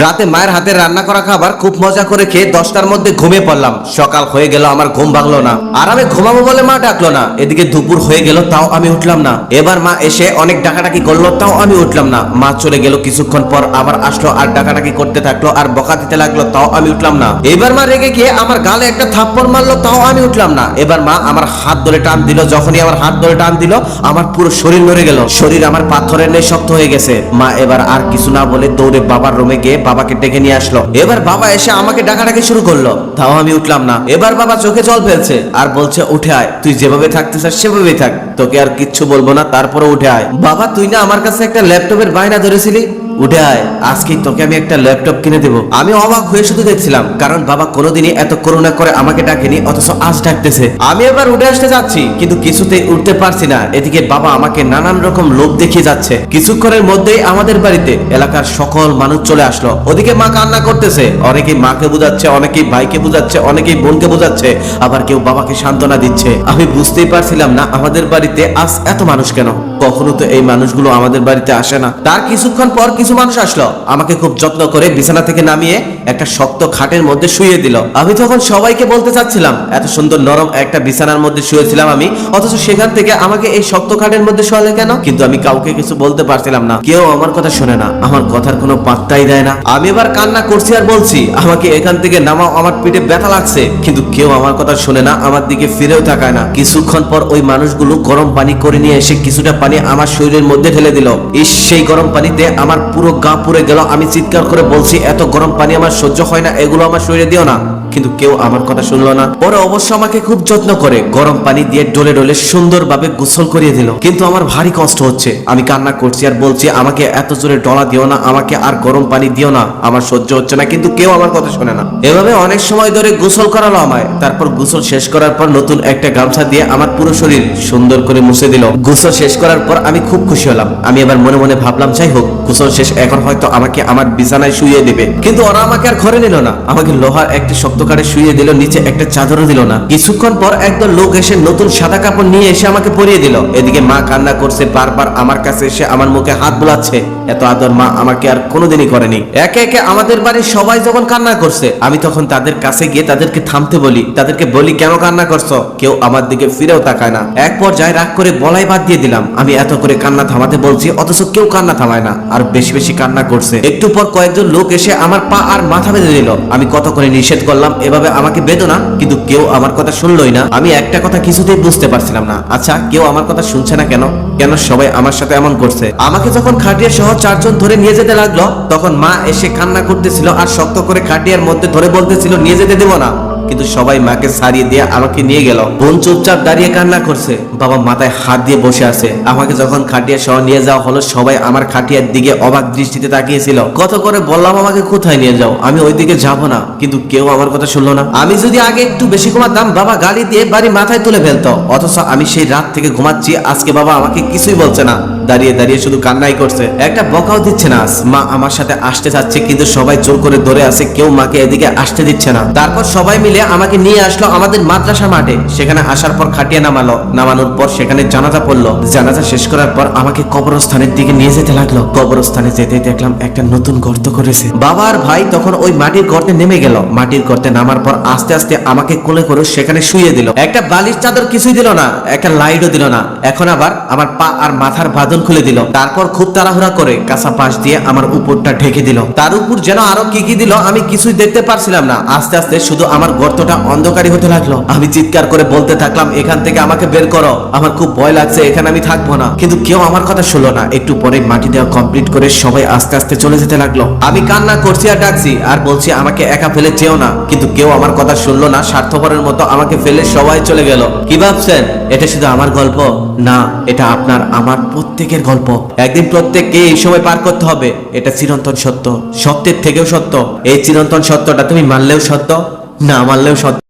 রাতে মায়ের হাতের রান্না করা খাবার খুব মজা করে খেয়ে 10টার মধ্যে ঘুমিয়ে পড়লাম। সকাল হয়ে গেল, আমার ঘুম ভাঙলো না। আর আমি ঘুমাবো বলে মা ডাকলো না। এদিকে দুপুর হয়ে গেল, তাও আমি উঠলাম না। এবার মা এসে অনেক ডাকাডাকি করলো, তাও আমি উঠলাম না। মা চলে গেল, কিছুক্ষণ পর আবার আসলো আর ডাকাডাকি করতে থাকলো আর বকা দিতে লাগলো, তাও আমি উঠলাম না। এবার মা রেগে গিয়ে আমার গালে একটা থাপ্পড় মারলো, তাও আমি উঠলাম না। এবার মা আমার হাত ধরে টান দিল। যখনই আমার হাত ধরে টান দিল, আমার পুরো শরীর নড়ে গেল। শরীর আমার পাথরের ন্যায় শক্ত হয়ে গেছে। মা এবার আর কিছু না বলে দৌড়ে বাবার রুমে গিয়ে বাবাকে ডেকে নিয়ে আসলো। এবার বাবা এসে আমাকে ডাকাডাকি শুরু করলো, তাও আমি উঠলাম না। এবার বাবা চোখে জল ফেলছে আর বলছে, উঠে আয়, তুই যেভাবে থাকতে চাস সেভাবেই থাক, তোকে আর কিচ্ছু বলবো না, তারপরে উঠে আয়। বাবা, তুই না আমার কাছে একটা ল্যাপটপের বায়না ধরেছিলি, উঠে আয়, আজকেই তোকে আমি একটা ল্যাপটপ কিনে দেবো। আমি অবাক হয়ে শুধু দেখছিলাম, কারণ বাবা কোনোদিনই এত করুণা করে আমাকে ডাকেনি, অথচ আজ ডাকতেছে। আমি এবার উঠে আসতে যাচ্ছি, কিন্তু কিছুতেই উঠতে পারছি না। এদিকে বাবা আমাকে নানান রকম লোভ দেখিয়ে যাচ্ছে। কিছুক্ষণের মধ্যেই আমাদের বাড়িতে এলাকার সকল মানুষ চলে আসলো। ওদিকে মা কান্না করতেছে, অনেকেই মাকে বুঝাচ্ছে, অনেকেই ভাইকে বুঝাচ্ছে, অনেকেই বোনকে বুঝাচ্ছে, আবার কেউ বাবাকে সান্ত্বনা দিচ্ছে। আমি বুঝতেই পারছিলাম না আমাদের বাড়িতে আজ এত মানুষ কেন। কখনো তো এই মানুষগুলো আমাদের বাড়িতে আসে না। তার কিছুক্ষণ পর কিছু মানুষ আসলো, আমাকে খুব যত্ন করে বিছানা থেকে নামিয়ে একটা শক্ত খাটের মধ্যে শুইয়ে দিল। আমি তখন সবাইকে বলতে চাচ্ছিলাম, এত সুন্দর নরম একটা বিছানার মধ্যে শুয়েছিলাম আমি, অথচ সেখান থেকে আমাকে এই শক্ত খাটের মধ্যে শোয়ালে কেন? কিন্তু আমি কাউকে কিছু বলতে পারছিলাম না। কেউ আমার কথা শোনে না, আমার কথার কোনো পাত্তাই দেয় না। আমি এবার কান্না করছি আর বলছি, আমাকে এখান থেকে নামাও, আমার পিঠে ব্যথা লাগছে। কিন্তু কেউ আমার কথা শোনে না, আমার দিকে ফিরেও তাকায় না। কিছুক্ষণ পর ওই মানুষগুলো গরম পানি করে নিয়ে এসে কিছুটা পানি আমার শরীরের মধ্যে ঢেলে দিল। সেই গরম পানিতে আমার পুরো গা পুড়ে গেল। আমি চিৎকার করে বলছি, এত গরম পানি আমার সহ্য হয় না, এগুলো আমার শরীরে দিও না। কিন্তু কেউ আমার কথা শুনলো না। পরে অবশ্য আমাকে খুব যত্ন করে গরম পানি দিয়ে ডলে ডলে সুন্দরভাবে গোসল করিয়ে দিল। কিন্তু আমার ভারী কষ্ট হচ্ছে। আমি কান্না করছি আর বলছি, আমাকে এত জোরে ডলা দিও না, আমাকে আর গরম পানি দিও না, আমার সহ্য হচ্ছে না। কিন্তু কেউ আমার কথা শোনে না। এভাবে অনেক সময় ধরে গোসল করালো আমায়। তারপর গোসল শেষ করার পর নতুন একটা গামছা দিয়ে আমার পুরো শরীর সুন্দর করে মুছে দিল। গোসল শেষ করার পর আমি খুব খুশি হলাম। আমি এবার মনে মনে ভাবলাম, যাই হোক, গোসল শেষ, এখন হয়তো আমাকে আমার বিছানায় শুইয়ে দেবে। কিন্তু ওরা আমাকে আর ঘরে নিল না। আমাকে লোহার একটি শক্ত কাঠে শুইয়ে দিল, নিচে একটা চাদরও দিল না। কিছুক্ষণ পর একদল লোক এসে নতুন সাদা কাপড় নিয়ে এসে আমাকে পরিয়ে দিল। এদিকে মা কান্না করছে, বারবার আমার কাছে এসে আমার মুখে হাত বোলাচ্ছে। এত আদর মা আমাকে আর কোনোদিনই করেনি। একে একে আমাদের বাড়ির সবাই যখন কান্না করছে, আমি তখন তাদের কাছে গিয়ে তাদেরকে থামতে বলি, তাদেরকে বলি, কেন কান্না করছো? কেউ আমার দিকে ফিরেও তাকায় না। এক পর্যায়ে রাগ করে বলাই বাদ দিয়ে দিলাম। আমি এত করে কান্না থামাতে বলছি, অথচ কেউ কান্না থামায় না, আর বেশি বেশি কান্না করছে। একটু পর কয়েকজন লোক এসে আমার পা আর মাথা বেঁধে দিল। আমি কত করে নিষেধ করলাম এভাবে আমাকে বেঁধো না, কিন্তু কেউ আমার কথা শুনলই না। আমি একটা কথা কিছুতেই বুঝতে পারছিলাম না, আচ্ছা কেউ আমার কথা শুনছে না কেন? কেন সবাই আমার সাথে এমন করছে? আমাকে যখন খাটিয়া সহ 4 জন ধরে নিয়ে যেতে লাগলো, তখন মা এসে কান্না করতেছিল আর শক্ত করে খাটিয়ার মধ্যে ধরে বলতেছিল, নিয়ে যেতে দেব না। কিন্তু সবাই মাকে ছাড়িয়ে দিয়ে আমাকে নিয়ে গেল। বোন চুপচাপ দাঁড়িয়ে কান্না করছে, বাবা মাথায় হাত দিয়ে বসে আছে। আমাকে যখন খাটিয়া সহ নিয়ে যাওয়া হলো, সবাই আমার খাটিয়ার দিকে অবাক দৃষ্টিতে তাকিয়েছিল। কত করে বললাম আমাকে কোথায় নিয়ে যাও, আমি ওই দিকে যাব না, কিন্তু কেউ আমার কথা শুনলো না। আমি যদি আগে একটু বেশি ঘুমাতাম, বাবা গালি দিয়ে বাড়ি মাথায় তুলে ফেলতো। অথচ আমি সেই রাত থেকে ঘুমাচ্ছি, আজকে বাবা আমাকে কিছুই বলছে না, দাঁড়িয়ে দাঁড়িয়ে শুধু কান্নাই করছে, একটা বকাও দিচ্ছে না। মা আমার সাথে আসতে চাচ্ছে, কিন্তু সবাই জোর করে ধরে আছে, কেউ মাকে এদিকে আসতে দিচ্ছে না। তারপর সবাই মিলে আমাকে নিয়ে আসলো আমাদের মাদ্রাসা মাঠে। সেখানে আসার পর খাটিয়ে নামালো। নামানোর পর সেখানে জানাজা পড়লো। জানাজা শেষ করার পর আমাকে কবরস্থানের দিকে নিয়ে যেতে লাগলো। কবরস্থানে যেতে দেখলাম একটা নতুন গর্ত করেছে। বাবা আর ভাই তখন ওই মাটির গর্তে নেমে গেল। মাটির গর্তে নামার পর আস্তে আস্তে আমাকে কোলে করে সেখানে শুইয়ে দিল। একটা বালিশ চাদর কিছুই দিল না, একটা লাইটও দিল না। এখন আবার আমার পা আর মাথার বাঁধন খুলে দিল। তারপর খুব তাড়াহুড়া করে কাঁচা পাশ দিয়ে আমার উপরটা ঢেকে দিল। তার উপর যেন আরো কি কি দিল আমি কিছুই দেখতে পারছিলাম না। আস্তে আস্তে শুধু আমার গর্তটা অন্ধকারী হতে লাগলো। আমি চিৎকার করে বলতে থাকলাম, এখান থেকে আমাকে বের করো, আমার খুব ভয় লাগছে, এখানে আমি থাকবো না। কিন্তু কেউ আমার কথা শুনলো না। একটু পরে মাটি দেওয়া কমপ্লিট করে সবাই আস্তে আস্তে চলে যেতে লাগলো। আমি কান্না করছি আর ডাকছি আর বলছি, আমাকে একা ফেলে যেও না, কিন্তু কেউ আমার কথা শুনলো না। স্বার্থপরের মতো আমাকে ফেলে সবাই চলে গেল। কি ভাবছেন এটা শুধু আমার গল্প? না, এটা আপনার আমার প্রত্যেকের গল্প। একদিন প্রত্যেককে এই সময় পার করতে হবে। এটা চিরন্তন সত্য, সত্যের থেকেও সত্য। এই চিরন্তন সত্যটা তুমি মানলেও সত্য, না মানলেও সত্য।